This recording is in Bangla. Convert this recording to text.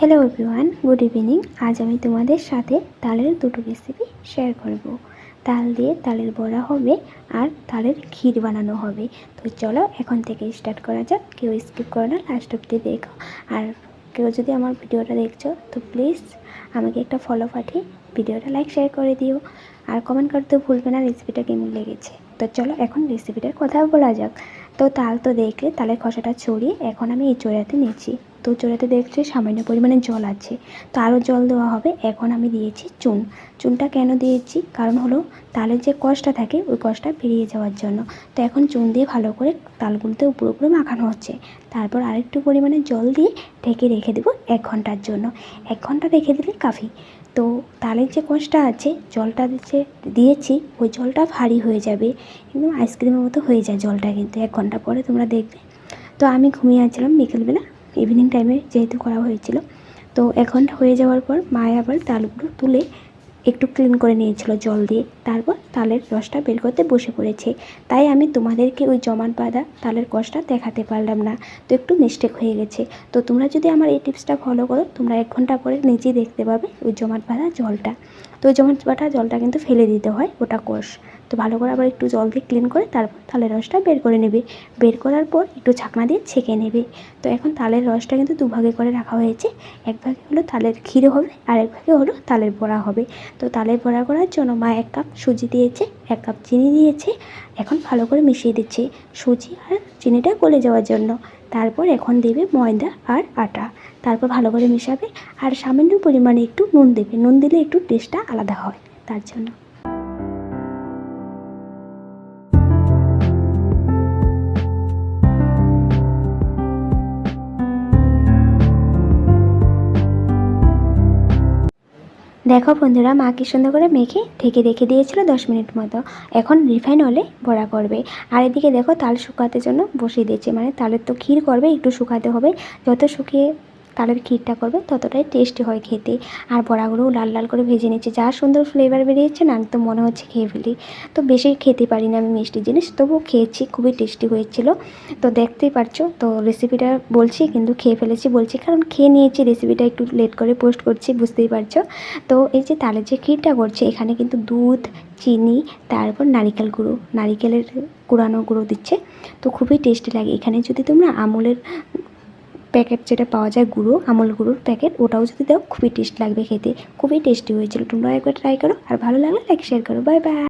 Hello everyone, good evening. আজ আমি তোমাদের সাথে তালের দুটো রেসিপি শেয়ার করব। তাল দিয়ে তালের বড়া হবে আর তালের ক্ষীর বানানো হবে। তো চলো এখন থেকে স্টার্ট করা যাক। কেউ স্কিপ করো না, লাস্ট অব্দি দেখো। আর কেউ যদি আমার ভিডিওটা দেখছো তো প্লিজ আমাকে একটা ফলো পাঠিয়ে ভিডিওটা লাইক শেয়ার করে দিও, আর কমেন্ট করতে ভুলবে না রেসিপিটা কেমন লেগেছে। তো চলো এখন রেসিপিটার কথা বলা যাক। তো তাল তো দেখলে তালের খোসাটা ছড়িয়ে এখন আমি এই চড়াতে নিয়েছি। তো চড়াতে দেখছি সামান্য পরিমাণে জল আছে, তো আরও জল দেওয়া হবে। এখন আমি দিয়েছি চুনটা কেন দিয়েছি, কারণ হলো তালের যে কষটা থাকে ওই কষটা বেরিয়ে যাওয়ার জন্য। তো এখন চুন দিয়ে ভালো করে তালগুলোতে উপরে উপরে মাখানো হচ্ছে। তারপর আরেকটু পরিমাণে জল দিয়ে ঢেকে রেখে দেবো 1 ঘন্টার জন্য। 1 ঘন্টা রেখে দিলে কাফি। তো তালের যে কষটা আছে, জলটা দিয়েছি ওই জলটা ভারী হয়ে যাবে, একদম আইসক্রিমের মতো হয়ে যায় জলটা, কিন্তু 1 ঘন্টা পরে তোমরা দেখবে। তো আমি ঘুমিয়ে আসছিলাম বিকেলবেলা, ইভিনিং টাইমে যেহেতু করা হয়েছিল। তো 1 ঘন্টা হয়ে যাওয়ার পর মা আবার তালগুলো তুলে একটু ক্লিন করে নিয়েছিল জল দিয়ে, তারপর তালের রসটা বের করতে বসে পড়েছে। তাই আমি তোমাদেরকে ওই জমাট বাঁধা তালের কষটা দেখাতে পারলাম না, তো একটু মিস্টেক হয়ে গেছে। তো তোমরা যদি আমার এই টিপসটা ফলো করো, তোমরা 1 ঘন্টা পরে নিজেই দেখতে পাবে ওই জমাট বাঁধা জলটা। তো ওই জমাট বাঁধা জলটা কিন্তু ফেলে দিতে হয়, ওটা কষ। তো ভালো করে আবার একটু জল দিয়ে ক্লিন করে তারপর তালের রসটা বের করে নেবে। বের করার পর একটু ছাঁকনা দিয়ে ছেঁকে নেবে। তো এখন তালের রসটা কিন্তু 2 ভাগে করে রাখা হয়েছে। 1 ভাগে হলো তালের ক্ষীর হবে আর 1 ভাগে হলো তালের বড়া হবে। তো তালের বড়া করার জন্য মা 1 কাপ সুজি দিয়েছে, 1 কাপ চিনি দিয়েছে। এখন ভালো করে মিশিয়ে দিচ্ছি সুজি আর চিনিটা গলে যাওয়ার জন্য। তারপর এখন দেবে ময়দা আর আটা, তারপর ভালো করে মেশাবে। আর সামান্য পরিমাণে একটু নুন দেবে, নুন দিলে একটু টেস্টটা আলাদা হয় তার জন্য। দেখো বন্ধুরা, মা কি সুন্দর করে মেখে ঢেকে রেখে দিয়েছিল 10 মিনিট মতো। এখন রিফাইন অয়েলে বড়া করবে। আর এদিকে দেখো তাল শুকাতে জন্য বসিয়ে দিয়েছে, মানে তালের তো ক্ষীর করবে, একটু শুকাতে হবে। যত শুকিয়ে তালের ক্ষীরটা করবে ততটাই টেস্টি হয় খেতে। আর বড়াগুলোও লাল লাল করে ভেজে নিচ্ছে, যা সুন্দর ফ্লেভার বেরিয়েছে না, একদম মনে হচ্ছে খেয়ে ফেলি। তো বেশি খেতে পারি না আমি মিষ্টি জিনিস, তবুও খেয়েছি, খুবই টেস্টি হয়েছিল। তো দেখতেই পারছো, তো রেসিপিটা বলছি কিন্তু খেয়ে ফেলেছি বলছি, কারণ খেয়ে নিয়েছি। রেসিপিটা একটু লেট করে পোস্ট করছি, বুঝতেই পারছো। তো এই যে তালের যে ক্ষীরটা করছে, এখানে কিন্তু দুধ, চিনি, তারপর নারিকেল গুঁড়ো, নারিকেলের কুড়ানো গুঁড়ো দিচ্ছে। তো খুবই টেস্টি লাগে। এখানে যদি তোমরা আমুলের প্যাকেট যেটা পাওয়া যায় গুঁড়ো, আমুল গুঁড়োর প্যাকেট, ওটাও যদি দাও খুবই টেস্ট লাগবে খেতে। খুবই টেস্টি হয়েছিল, তোমরা একবার ট্রাই করো। আর ভালো লাগলে লাইক শেয়ার করো। Bye bye.